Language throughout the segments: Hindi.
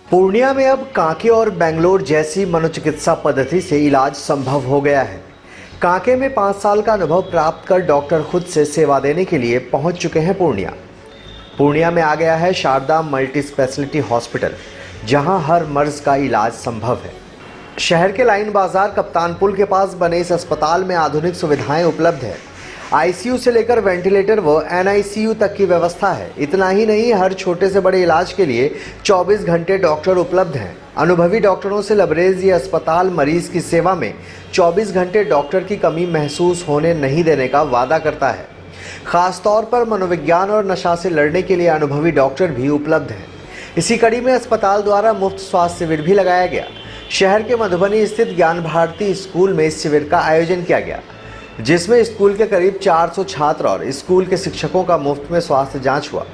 पूर्णिया में अब कांके और बेंगलोर जैसी मनोचिकित्सा पद्धति से इलाज संभव हो गया है। कांके में 5 साल का अनुभव प्राप्त कर डॉक्टर खुद से सेवा देने के लिए पहुंच चुके हैं पूर्णिया में आ गया है शारदा मल्टी स्पेशलिटी हॉस्पिटल, जहां हर मर्ज का इलाज संभव है। शहर के लाइन बाजार कप्तान पुल के पास बने इस अस्पताल में आधुनिक सुविधाएं उपलब्ध है। आईसीयू से लेकर वेंटिलेटर व एनआईसीयू तक की व्यवस्था है। इतना ही नहीं, हर छोटे से बड़े इलाज के लिए 24 घंटे डॉक्टर उपलब्ध हैं। अनुभवी डॉक्टरों से लबरेज ये अस्पताल मरीज की सेवा में 24 घंटे डॉक्टर की कमी महसूस होने नहीं देने का वादा करता है। खासतौर पर मनोविज्ञान और नशा से लड़ने के लिए अनुभवी डॉक्टर भी उपलब्ध हैं। इसी कड़ी में अस्पताल द्वारा मुफ्त स्वास्थ्य शिविर भी लगाया गया। शहर के मधुबनी स्थित ज्ञान भारती स्कूल में इस शिविर का आयोजन किया गया, जिसमें स्कूल के करीब 400 छात्र और स्कूल के शिक्षकों का मुफ्त में स्वास्थ्य जांच हुआ।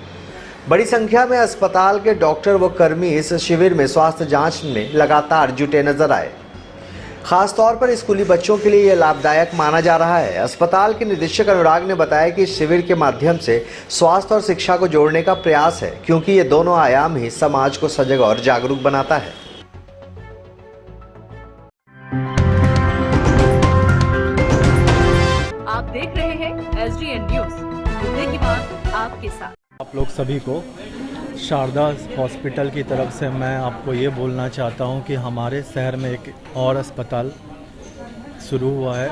बड़ी संख्या में अस्पताल के डॉक्टर व कर्मी इस शिविर में स्वास्थ्य जांच में लगातार जुटे नजर आए। खासतौर पर स्कूली बच्चों के लिए यह लाभदायक माना जा रहा है। अस्पताल के निदेशक अनुराग ने बताया कि इस शिविर के माध्यम से स्वास्थ्य और शिक्षा को जोड़ने का प्रयास है, क्योंकि ये दोनों आयाम ही समाज को सजग और जागरूक बनाता है। आप देख रहे हैं एसडीएन न्यूज, मुद्दे की बात आपके साथ। आप लोग सभी को शारदा हॉस्पिटल की तरफ से मैं आपको ये बोलना चाहता हूँ कि हमारे शहर में एक और अस्पताल शुरू हुआ है,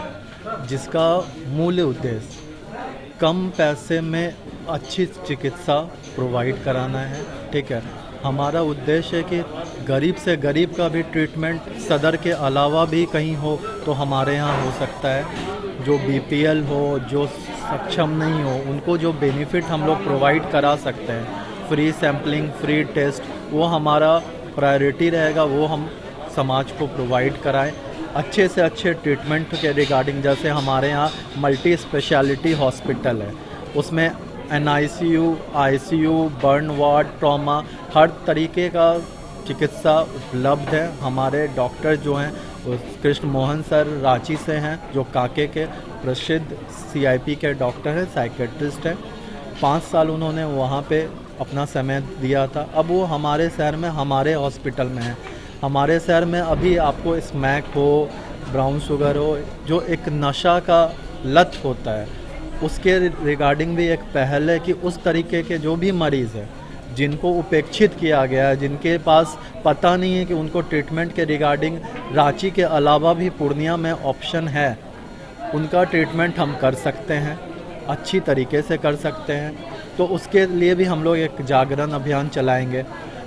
जिसका मूल उद्देश्य कम पैसे में अच्छी चिकित्सा प्रोवाइड कराना है। ठीक है, हमारा उद्देश्य है कि गरीब से गरीब का भी ट्रीटमेंट सदर के अलावा भी कहीं हो तो हमारे यहाँ हो सकता है। जो बीपीएल हो, जो सक्षम नहीं हो, उनको जो बेनिफिट हम लोग प्रोवाइड करा सकते हैं, फ्री सैम्पलिंग, फ्री टेस्ट, वो हमारा प्रायोरिटी रहेगा। वो हम समाज को प्रोवाइड कराएं। अच्छे से अच्छे ट्रीटमेंट के रिगार्डिंग, जैसे हमारे यहाँ मल्टी स्पेशलिटी हॉस्पिटल है, उसमें NICU, ICU, burn ward, trauma, हर तरीके का चिकित्सा उपलब्ध है। हमारे डॉक्टर जो हैं कृष्ण मोहन सर रांची से हैं, जो कांके के प्रसिद्ध सीआईपी के डॉक्टर हैं, साइकेट्रिस्ट हैं। 5 साल उन्होंने वहाँ पे अपना समय दिया था। अब वो हमारे शहर में, हमारे हॉस्पिटल में है। हमारे शहर में अभी आपको स्मैक हो, ब्राउन शुगर हो, जो एक नशा का लत होता है, उसके रिगार्डिंग भी एक पहल है कि उस तरीके के जो भी मरीज़ हैं जिनको उपेक्षित किया गया है, जिनके पास पता नहीं है कि उनको ट्रीटमेंट के रिगार्डिंग रांची के अलावा भी पूर्णिया में ऑप्शन है, उनका ट्रीटमेंट हम कर सकते हैं, अच्छी तरीके से कर सकते हैं। तो उसके लिए भी हम लोग एक जागरण अभियान चलाएंगे।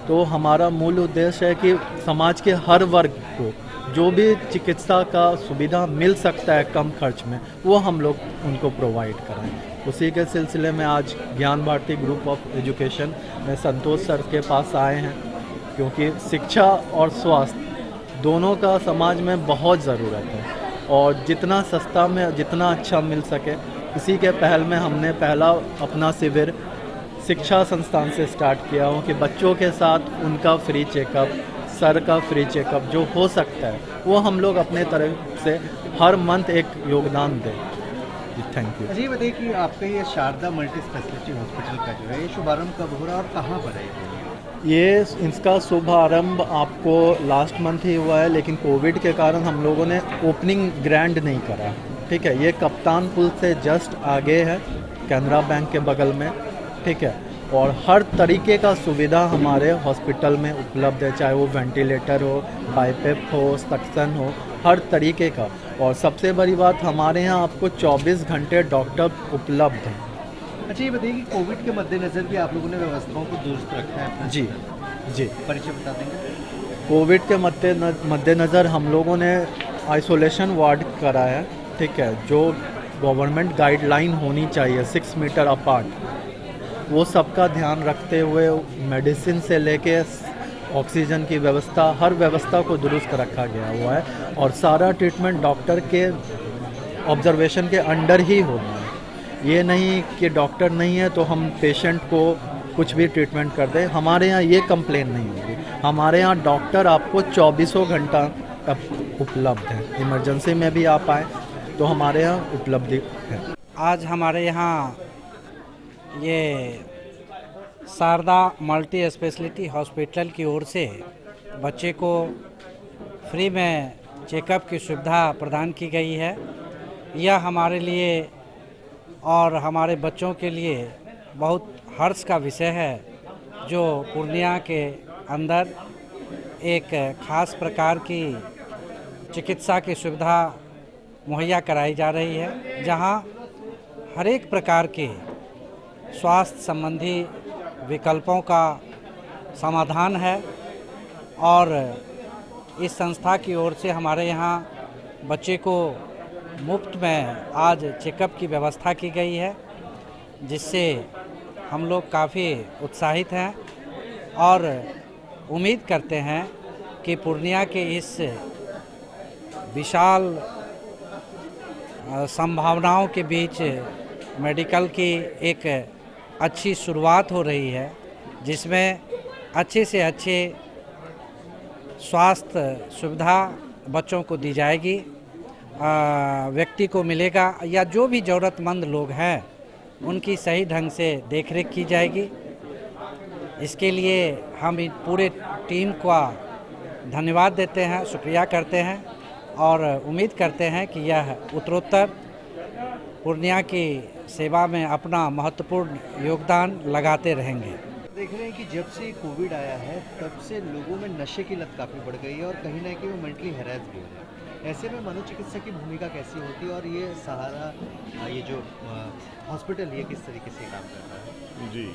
तो हमारा मूल उद्देश्य है कि समाज के हर वर्ग को जो भी चिकित्सा का सुविधा मिल सकता है कम खर्च में, वो हम लोग उनको प्रोवाइड कराएं। उसी के सिलसिले में आज ज्ञान भारती ग्रुप ऑफ एजुकेशन में संतोष सर के पास आए हैं, क्योंकि शिक्षा और स्वास्थ्य दोनों का समाज में बहुत ज़रूरत है, और जितना सस्ता में जितना अच्छा मिल सके, इसी के पहल में हमने पहला अपना शिविर शिक्षा संस्थान से स्टार्ट किया हूँ कि बच्चों के साथ उनका फ्री चेकअप, सर का फ्री चेकअप जो हो सकता है वो हम लोग अपने तरफ से हर मंथ एक योगदान दें। Thank you. जी बताइए कि आपका ये शारदा मल्टी स्पेशलिटी हॉस्पिटल का जो है, ये शुभारंभ कब हो रहा है और कहाँ पर है? ये इसका शुभारंभ आपको लास्ट मंथ ही हुआ है, लेकिन कोविड के कारण हम लोगों ने ओपनिंग ग्रैंड नहीं करा। ठीक है, ये कप्तान पुल से जस्ट आगे है, कैनरा बैंक के बगल में। ठीक है, और हर तरीके का सुविधा हमारे हॉस्पिटल में उपलब्ध है, चाहे वो वेंटिलेटर हो, बाईपेप हो, सक्शन हो, हर तरीके का। और सबसे बड़ी बात, हमारे यहाँ आपको 24 घंटे डॉक्टर उपलब्ध हैं। अच्छा, ये बताइए कि कोविड के मद्देनज़र भी आप लोगों ने व्यवस्थाओं को दुरुस्त रखा है अपना? जी, परिचय बता देंगे? कोविड के मद्देनज़र हम लोगों ने आइसोलेशन वार्ड कराया है। ठीक है, जो गवर्नमेंट गाइडलाइन होनी चाहिए 6 मीटर अपार्ट, वो सबका ध्यान रखते हुए मेडिसिन से लेके ऑक्सीजन की व्यवस्था, हर व्यवस्था को दुरुस्त रखा गया हुआ है। और सारा ट्रीटमेंट डॉक्टर के ऑब्जर्वेशन के अंडर ही होना है। ये नहीं कि डॉक्टर नहीं है तो हम पेशेंट को कुछ भी ट्रीटमेंट कर दें। हमारे यहाँ ये कंप्लेन नहीं होगी। हमारे यहाँ डॉक्टर आपको 24 घंटा उपलब्ध है। इमरजेंसी में भी आप आए तो हमारे यहाँ उपलब्धि है। आज हमारे यहाँ ये शारदा मल्टी स्पेशलिटी हॉस्पिटल की ओर से बच्चे को फ्री में चेकअप की सुविधा प्रदान की गई है। यह हमारे लिए और हमारे बच्चों के लिए बहुत हर्ष का विषय है जो पूर्णिया के अंदर एक खास प्रकार की चिकित्सा की सुविधा मुहैया कराई जा रही है, जहां हर एक प्रकार के स्वास्थ्य संबंधी विकल्पों का समाधान है। और इस संस्था की ओर से हमारे यहाँ बच्चे को मुफ्त में आज चेकअप की व्यवस्था की गई है, जिससे हम लोग काफ़ी उत्साहित हैं और उम्मीद करते हैं कि पूर्णिया के इस विशाल संभावनाओं के बीच मेडिकल की एक अच्छी शुरुआत हो रही है, जिसमें अच्छे से अच्छे स्वास्थ्य सुविधा बच्चों को दी जाएगी, व्यक्ति को मिलेगा या जो भी ज़रूरतमंद लोग हैं उनकी सही ढंग से देखरेख की जाएगी। इसके लिए हम पूरे टीम का धन्यवाद देते हैं, शुक्रिया करते हैं और उम्मीद करते हैं कि यह उत्तरोत्तर पूर्णिया की सेवा में अपना महत्वपूर्ण योगदान लगाते रहेंगे। देख रहे हैं कि जब से कोविड आया है तब से लोगों में नशे की लत काफ़ी बढ़ गई है और कहीं ना कहीं वो मेंटली हैरेस भी हो रहे हैं। ऐसे में मनोचिकित्सक की भूमिका कैसी होती है और ये सहारा ये जो हॉस्पिटल ये किस तरीके से काम कर रहा है? जी,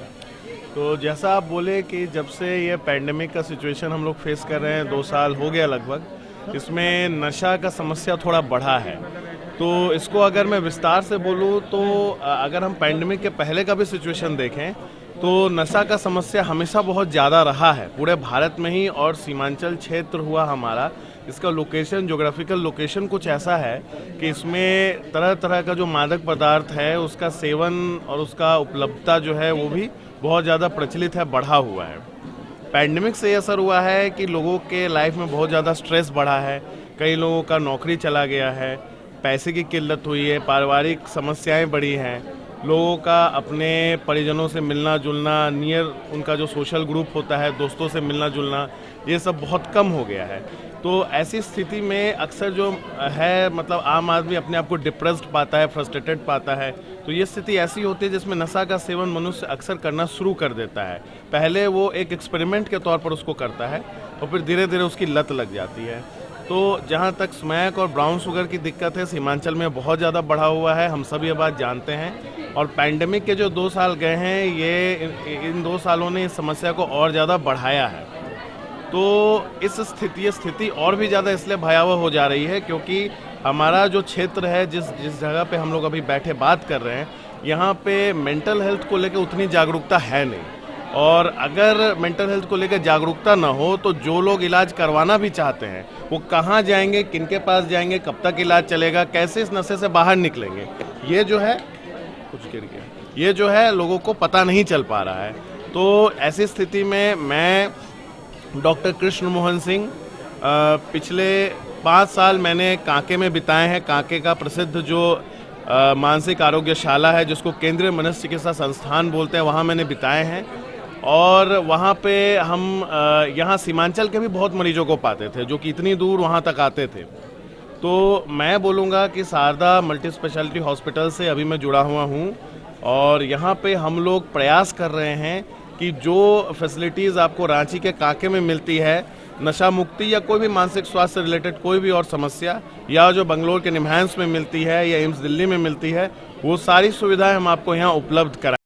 तो जैसा आप बोले कि जब से ये पैंडेमिक का सिचुएशन हम लोग फेस कर रहे हैं, 2 साल हो गया लगभग, इसमें नशा का समस्या थोड़ा बढ़ा है। तो इसको अगर मैं विस्तार से बोलूँ तो अगर हम पैंडेमिक के पहले का भी सिचुएशन देखें तो नशा का समस्या हमेशा बहुत ज़्यादा रहा है पूरे भारत में ही। और सीमांचल क्षेत्र हुआ हमारा, इसका लोकेशन, ज्योग्राफिकल लोकेशन कुछ ऐसा है कि इसमें तरह तरह का जो मादक पदार्थ है उसका सेवन और उसका उपलब्धता जो है वो भी बहुत ज़्यादा प्रचलित है, बढ़ा हुआ है। पैंडेमिक से ये असर हुआ है कि लोगों के लाइफ में बहुत ज़्यादा स्ट्रेस बढ़ा है, कई लोगों का नौकरी चला गया है, पैसे की किल्लत हुई है, पारिवारिक समस्याएं बढ़ी हैं, लोगों का अपने परिजनों से मिलना जुलना, नियर उनका जो सोशल ग्रुप होता है, दोस्तों से मिलना जुलना, ये सब बहुत कम हो गया है। तो ऐसी स्थिति में अक्सर जो है मतलब आम आदमी अपने आप को डिप्रेस्ड पाता है, फ्रस्ट्रेटेड पाता है। तो ये स्थिति ऐसी होती है जिसमें नशा का सेवन मनुष्य अक्सर करना शुरू कर देता है। पहले वो एक एक्सपेरिमेंट के तौर पर उसको करता है और फिर धीरे धीरे उसकी लत लग जाती है। तो जहाँ तक स्मैक और ब्राउन शुगर की दिक्कत है, सीमांचल में बहुत ज़्यादा बढ़ा हुआ है, हम सब ये बात जानते हैं। और पैंडेमिक के जो 2 साल गए हैं, ये इन 2 सालों ने इस समस्या को और ज़्यादा बढ़ाया है। तो इस स्थिति और भी ज़्यादा इसलिए भयावह हो जा रही है क्योंकि हमारा जो क्षेत्र है, जिस जगह पे हम लोग अभी बैठे बात कर रहे हैं, यहाँ पे मेंटल हेल्थ को लेकर उतनी जागरूकता है नहीं। और अगर मेंटल हेल्थ को लेकर जागरूकता ना हो तो जो लोग इलाज करवाना भी चाहते हैं वो कहाँ जाएंगे, किनके पास जाएंगे, कब तक इलाज चलेगा, कैसे इस नशे से बाहर निकलेंगे, ये जो है कुछ गिर गया, ये जो है लोगों को पता नहीं चल पा रहा है। तो ऐसी स्थिति में मैं डॉक्टर कृष्ण मोहन सिंह पिछले 5 साल मैंने कांके में बिताए हैं। कांके का प्रसिद्ध जो मानसिक आरोग्यशाला है, जिसको केंद्रीय मनोचिकित्सा संस्थान बोलते हैं, वहाँ मैंने बिताए हैं। और वहाँ पे हम यहाँ सीमांचल के भी बहुत मरीजों को पाते थे जो कि इतनी दूर वहाँ तक आते थे। तो मैं बोलूँगा कि शारदा मल्टी स्पेशलिटी हॉस्पिटल से अभी मैं जुड़ा हुआ हूँ और यहाँ पे हम लोग प्रयास कर रहे हैं कि जो फैसिलिटीज़ आपको रांची के कांके में मिलती है, नशा मुक्ति या कोई भी मानसिक स्वास्थ्य से रिलेटेड कोई भी और समस्या, या जो बंगलोर के निम्हांस में मिलती है या एम्स दिल्ली में मिलती है, वो सारी सुविधाएं हम आपको यहाँ उपलब्ध कराएं।